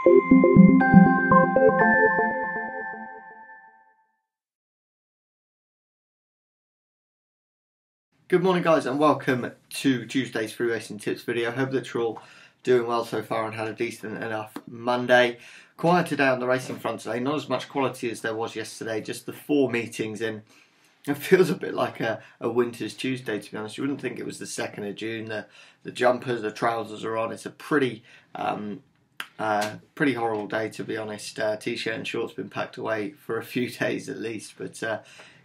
Good morning guys and welcome to Tuesday's free racing tips video. Hope that you're all doing well so far and had a decent enough Monday. Quiet today on the racing front today, not as much quality as there was yesterday, just the 4 meetings in. It feels a bit like a winter's Tuesday, to be honest. You wouldn't think it was the 2nd of June. The jumpers, the trousers are on. It's a pretty horrible day, to be honest. T-shirt and shorts been packed away for a few days at least, but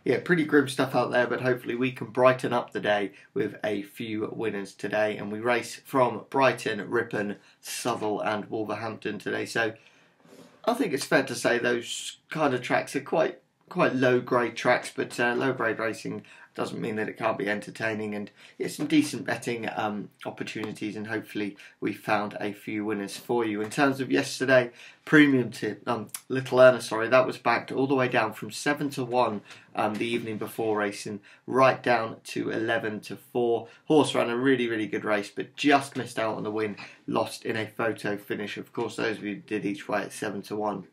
yeah, pretty grim stuff out there, but hopefully we can brighten up the day with a few winners today. And we race from Brighton, Ripon, Southwell and Wolverhampton today. So I think it's fair to say those kind of tracks are quite low grade tracks, but low grade racing doesn't mean that it can't be entertaining, and some decent betting opportunities, and hopefully we found a few winners for you. In terms of yesterday, premium tip, Little Earner, sorry, that was backed all the way down from 7 to 1 the evening before racing, right down to 11 to 4. Horse ran a really good race, but just missed out on the win, lost in a photo finish. Of course, those of you who did each way at 7 to 1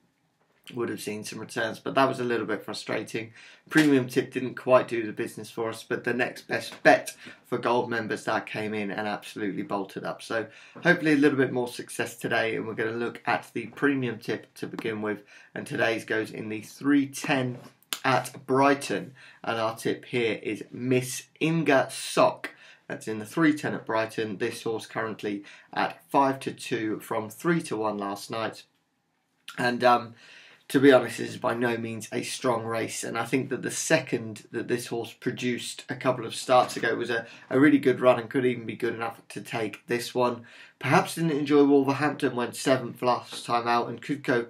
would have seen some returns, but that was a little bit frustrating. Premium tip didn't quite do the business for us, but the next best bet for gold members, that came in and absolutely bolted up. So hopefully a little bit more success today, and we're going to look at the premium tip to begin with, and today's goes in the 310 at Brighton, and our tip here is Miss Inga Sock. That's in the 310 at Brighton. This horse currently at 5 to 2 from 3 to 1 last night, and to be honest, this is by no means a strong race, and I think that the second that this horse produced a couple of starts ago was a really good run and could even be good enough to take this one. Perhaps didn't enjoy Wolverhampton, went 7th last time out, and could go,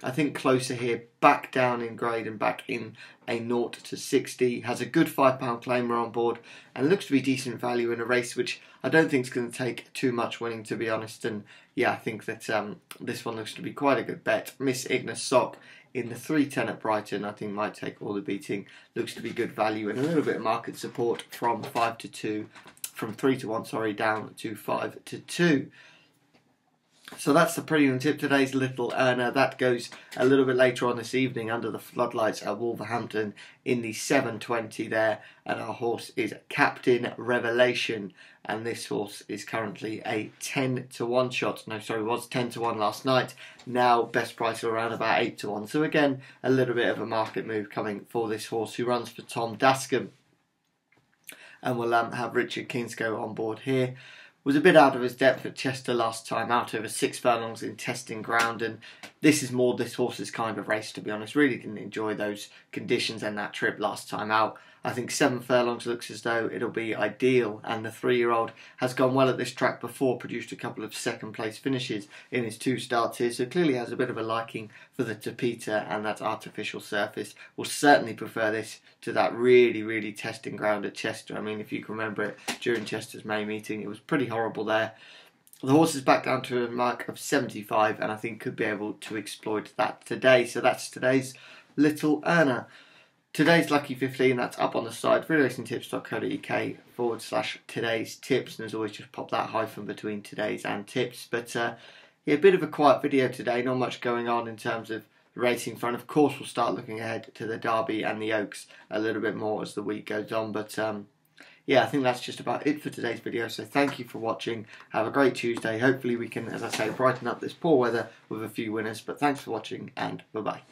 I think, closer here, back down in grade and back in a 0 to 60. Has a good £5 claimer on board and looks to be decent value in a race which I don't think is going to take too much winning, to be honest. And yeah, I think that this one looks to be quite a good bet. Miss Inga Sock in the 310 at Brighton, I think might take all the beating. Looks to be good value and a little bit of market support from 5 to 2, from 3 to 1, sorry, down to 5 to 2. So that's the premium tip. Today's Little Earner, that goes a little bit later on this evening under the floodlights at Wolverhampton in the 7:20 there, and our horse is Captain Revelation, and this horse is currently a 10 to 1 shot. No, sorry, was 10 to 1 last night. Now best price around about 8 to 1. So again, a little bit of a market move coming for this horse, who runs for Tom Dascombe, and we'll have Richard Kingscote on board here. Was a bit out of his depth at Chester last time out, over 6 furlongs in testing ground, and this is more this horse's kind of race, to be honest. Really didn't enjoy those conditions and that trip last time out. I think 7 furlongs looks as though it'll be ideal, and the 3-year-old has gone well at this track before, produced a couple of 2nd place finishes in his 2 starts here, so clearly has a bit of a liking for the Tapeta and that artificial surface. Will certainly prefer this to that really testing ground at Chester. I mean, if you can remember it, during Chester's May meeting, it was pretty horrible there. The horse is back down to a mark of 75, and I think could be able to exploit that today. So that's today's Little Earner. Today's Lucky 15, that's up on the side, freeracingtips.co.uk/today's tips, and as always just pop that hyphen between today's and tips. But yeah, a bit of a quiet video today, not much going on in terms of racing front. Of course we'll start looking ahead to the Derby and the Oaks a little bit more as the week goes on, but yeah, I think that's just about it for today's video. So thank you for watching, have a great Tuesday. Hopefully we can, as I say, brighten up this poor weather with a few winners, but thanks for watching and bye bye.